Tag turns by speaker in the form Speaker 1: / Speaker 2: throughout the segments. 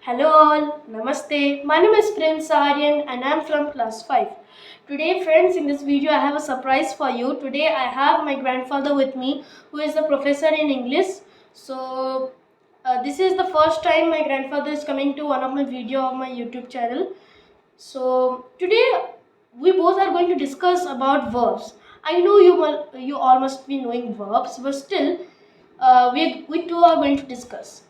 Speaker 1: Hello all, Namaste. My name is Prince Aryan and I am from class 5. Today friends, in this video I have a surprise for you. Today I have my grandfather with me who is a professor in English. So this is the first time my grandfather is coming to one of my video of my YouTube channel. So today we both are going to discuss about verbs. I know you all must be knowing verbs, but still we two are going to discuss.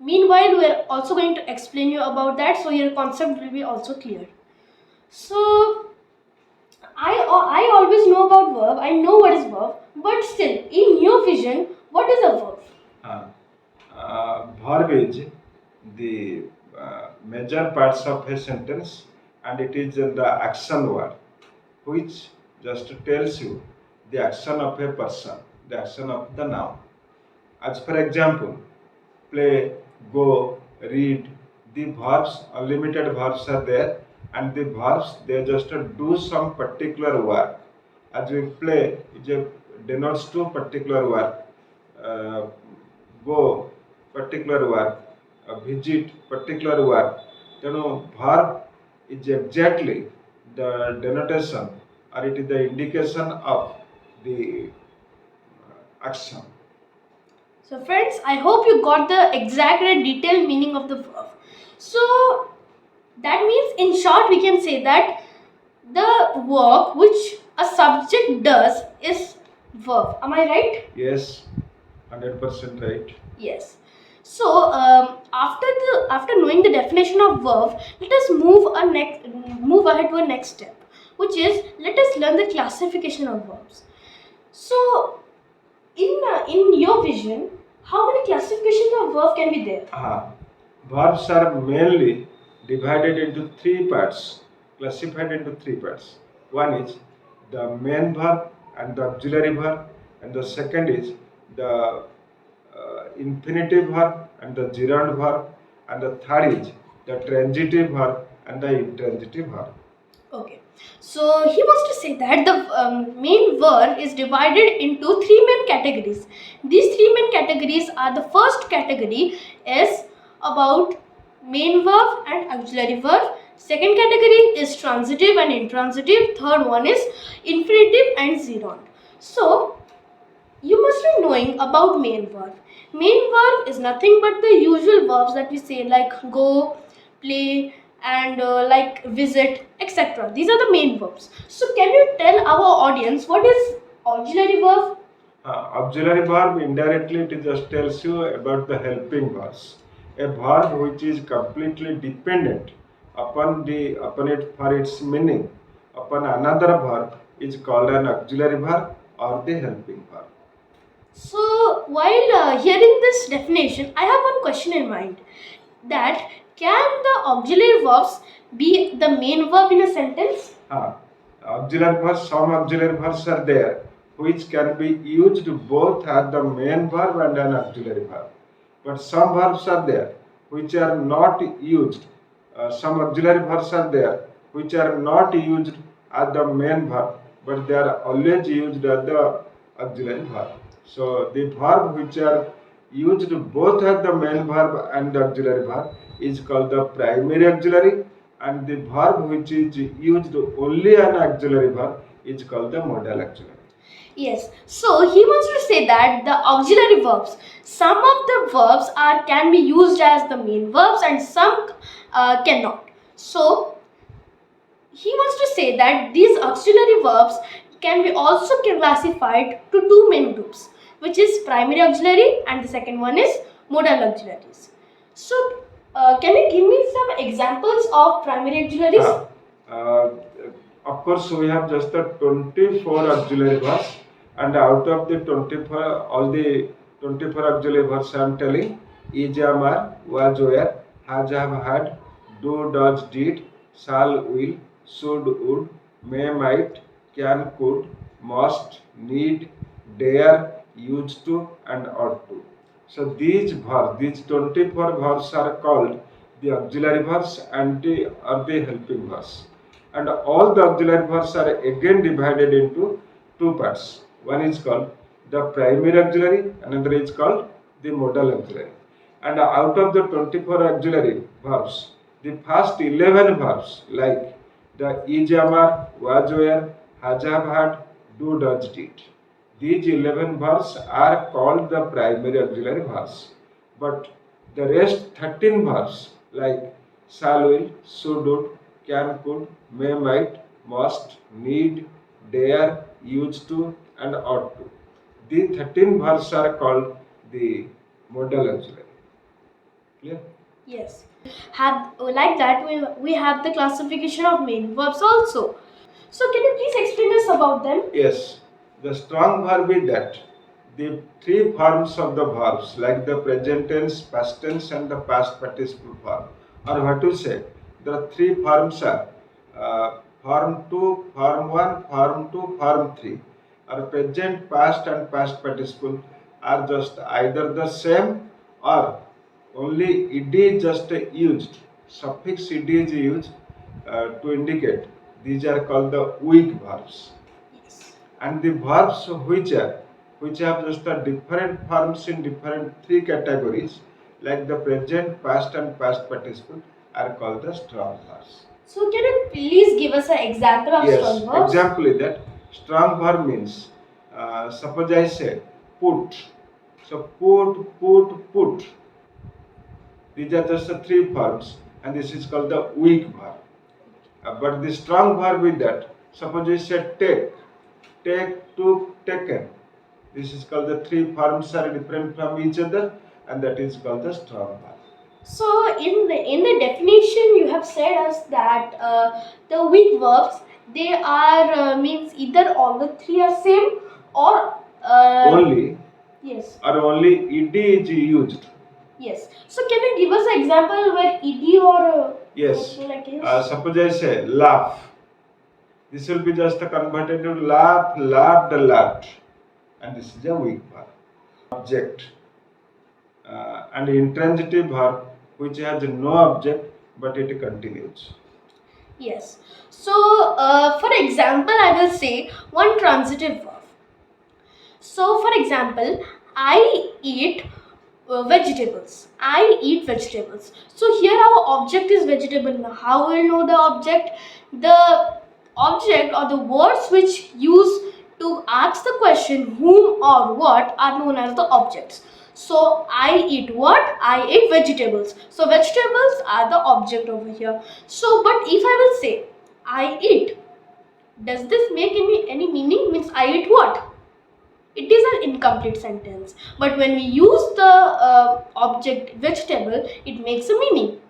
Speaker 1: Meanwhile, we are also going to explain you about that, so your concept will be also clear. So, I always know about verb. I know what is verb, but still, in your vision, what is a verb?
Speaker 2: Uh, Verb is the major parts of a sentence, and it is the action word, which just tells you the action of a person, the action of the noun. As for example, play, go, read. The verbs, unlimited verbs are there, and the verbs they just do some particular work. As we play, it denotes two particular work. Uh, Go, particular work. Visit, particular work. Verb is exactly the denotation, or it is the indication of the action.
Speaker 1: So, friends, I hope you got the exact and detailed meaning of the verb. So, that means, in short, we can say that the work which a subject does is verb. Am I right?
Speaker 2: Yes, 100% right.
Speaker 1: Yes. So after knowing the definition of verb, let us move ahead to a next step, which is let us learn the classification of verbs. So in your vision, how many classifications of verb can be there?
Speaker 2: Verbs are mainly divided into three parts, classified into three parts. One is the main verb and the auxiliary verb, and the second is the infinitive verb and the gerund verb, and the third is the transitive verb and the intransitive verb.
Speaker 1: Okay. So he wants to say that the main verb is divided into three main categories. These three main categories are: the first category is about main verb and auxiliary verb. Second category is transitive and intransitive. Third one is infinitive and gerund. So you must be knowing about main verb. Main verb is nothing but the usual verbs that we say, like go, play, and like visit, etc. These are the main verbs. So can you tell our audience what is auxiliary verb?
Speaker 2: Auxiliary verb indirectly it just tells you about the helping verbs. A verb which is completely dependent upon it for its meaning upon another verb is called an auxiliary verb or the helping verb.
Speaker 1: So while hearing this definition, I have one question in mind. That can the auxiliary verbs be the main verb in a sentence?
Speaker 2: Auxiliary verbs, some auxiliary verbs are there which can be used both as the main verb and an auxiliary verb. But some verbs are there which are not used. Some auxiliary verbs are there which are not used as the main verb, but they are always used as the auxiliary verb. So the verb which are used both as the main verb and the auxiliary verb is called the primary auxiliary, and the verb which is used only an auxiliary verb is called the modal auxiliary.
Speaker 1: Yes. So he wants to say that the auxiliary verbs, some of the verbs can be used as the main verbs and some cannot. So he wants to say that these auxiliary verbs can be also classified to two main groups, which is primary auxiliary and the second one is modal auxiliaries. So can you give me some examples of primary auxiliaries?
Speaker 2: Uh, of course, we have just the 24 auxiliary verbs, and out of the 24, all the 24 auxiliary verbs I am telling: is, am, are, was, were, has, have, had, do, does, did, shall, will, should, would, may, might, can, could, must, need, dare, used to, and ought to. So these verbs, these 24 verbs are called the auxiliary verbs and the helping verbs. And all the auxiliary verbs are again divided into two parts. One is called the primary auxiliary, another is called the modal auxiliary. And out of the 24 auxiliary verbs, the first 11 verbs like the is, are, was, were, has, have, had, do, does, did. These 11 verbs are called the primary auxiliary verbs. But the rest 13 verbs like shall, will, should, would, can, could, may, might, must, need, dare, used to, and ought to. These 13 verbs are called the modal auxiliary. Clear?
Speaker 1: Yes. Have like that we have the classification of main verbs also. So can you please explain us about them?
Speaker 2: Yes. The strong verb is that the three forms of the verbs, like the present tense, past tense, and the past participle form, or what to say, the three forms are form 2, form 1, form 2, form 3. Or present, past, and past participle are just either the same or only ed is just used. Suffix ed is used to indicate. These are called the weak verbs.
Speaker 1: Yes.
Speaker 2: And the verbs which have just the different forms in different three categories, like the present, past, and past participle, are called the strong verbs.
Speaker 1: So can you please give us an example of
Speaker 2: Yes,
Speaker 1: strong verbs?
Speaker 2: example is that strong verb means, suppose I say put. So put. These are just the three verbs, and this is called the weak verb. But the strong verb is that, suppose you say take, took, taken. This is called the three forms are different from each other, and that is called the strong verb.
Speaker 1: So in the definition you have said us that the weak verbs, they are means either all the three are same or
Speaker 2: Only
Speaker 1: yes.
Speaker 2: or only ed is used.
Speaker 1: Yes. So can you give us an example where ed or
Speaker 2: Yes.
Speaker 1: something like this?
Speaker 2: Suppose I say laugh. This will be just converted to laugh, laughed, laughed, and this is a weak verb. Object and intransitive verb which has no object but it continues.
Speaker 1: Yes. So for example, I will say one transitive verb. So for example, I eat vegetables. I eat vegetables. So here our object is vegetable. Now how will know the object? The object or the words which use to ask the question whom or what are known as the objects. So I eat what? I eat vegetables. So vegetables are the object over here. So but if I will say I eat, does this make any meaning? Means I eat what? It is an incomplete sentence, but when we use the object vegetable, it makes a meaning.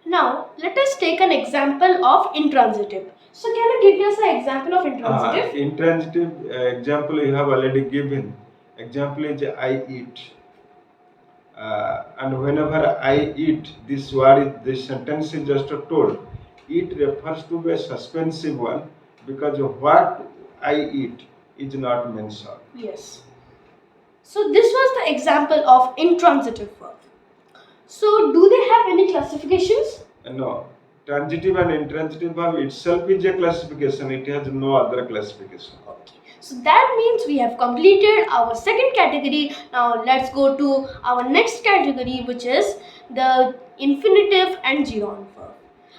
Speaker 1: Now let us take an example of intransitive. So can you give us an example of intransitive?
Speaker 2: Intransitive example you have already given. Example is I eat. And whenever I eat, this sentence is just told. It refers to a suspensive one because what I eat is not mentioned.
Speaker 1: Yes. So this was the example of intransitive verb. So do they have any classifications?
Speaker 2: No. Transitive and intransitive verb itself is a classification. It has no other classification.
Speaker 1: Okay. So that means we have completed our second category. Now let's go to our next category, which is the infinitive and gerund verb.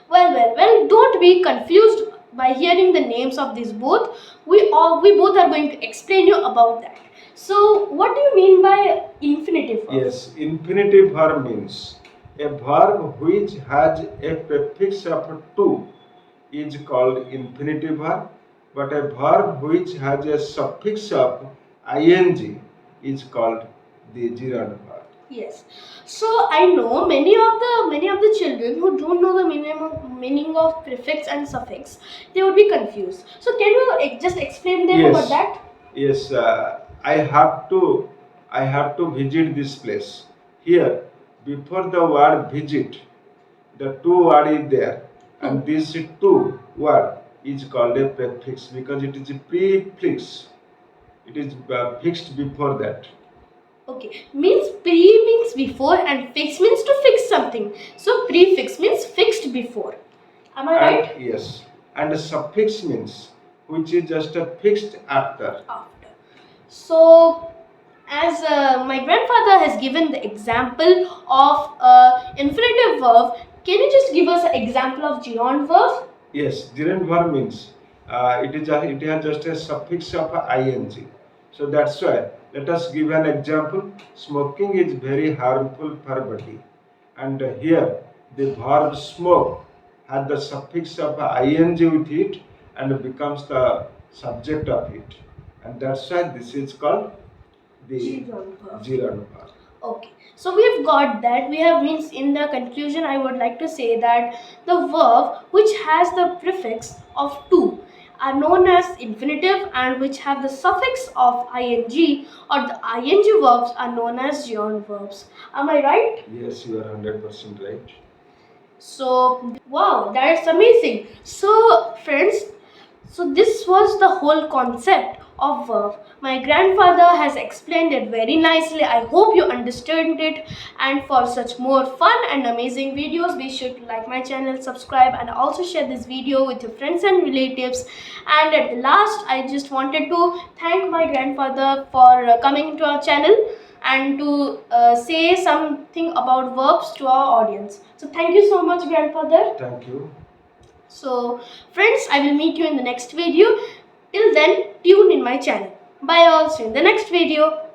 Speaker 1: Well, don't be confused by hearing the names of these both. We both are going to explain you about that. So what do you mean by infinitive verb?
Speaker 2: Yes, infinitive verb means a verb which has a prefix of to is called infinitive verb, but a verb which has a suffix of ing is called the gerund verb.
Speaker 1: Yes. So I know many of the children who don't know the meaning of prefix and suffix, they would be confused. So can you just explain them about that?
Speaker 2: Yes, I have to visit this place. Here, before the word visit, the two word is there, and this two word is called a prefix because it is a prefix. It is fixed before that.
Speaker 1: Okay. Means pre means before and fix means to fix something. So prefix means fixed before. Am I right?
Speaker 2: Yes, and a suffix means which is just a fixed after.
Speaker 1: After. So as my grandfather has given the example of infinitive verb, can you just give us an example of gerund verb?
Speaker 2: Yes, gerund verb means it has just a suffix of ing. So that's why let us give an example. Smoking is very harmful for body, and here the verb smoke has the suffix of ing with it and becomes the subject of it, and that's why this is called the
Speaker 1: Gerund verb.
Speaker 2: gerund verb.
Speaker 1: Okay, so we've got that. We have means in the conclusion, I would like to say that the verb which has the prefix of to are known as infinitive, and which have the suffix of ing or the ing verbs are known as gerund verbs. Am I right?
Speaker 2: Yes, you are 100% right.
Speaker 1: So, wow, that's amazing. So, friends, so this was the whole concept of verb. My grandfather has explained it very nicely. I hope you understood it. And for such more fun and amazing videos, be sure to like my channel, subscribe, and also share this video with your friends and relatives. And at the last, I just wanted to thank my grandfather for coming to our channel and to say something about verbs to our audience. So thank you so much, grandfather.
Speaker 2: Thank you.
Speaker 1: So friends, I will meet you in the next video. Till then, tune in my channel. Bye all, see you in the next video.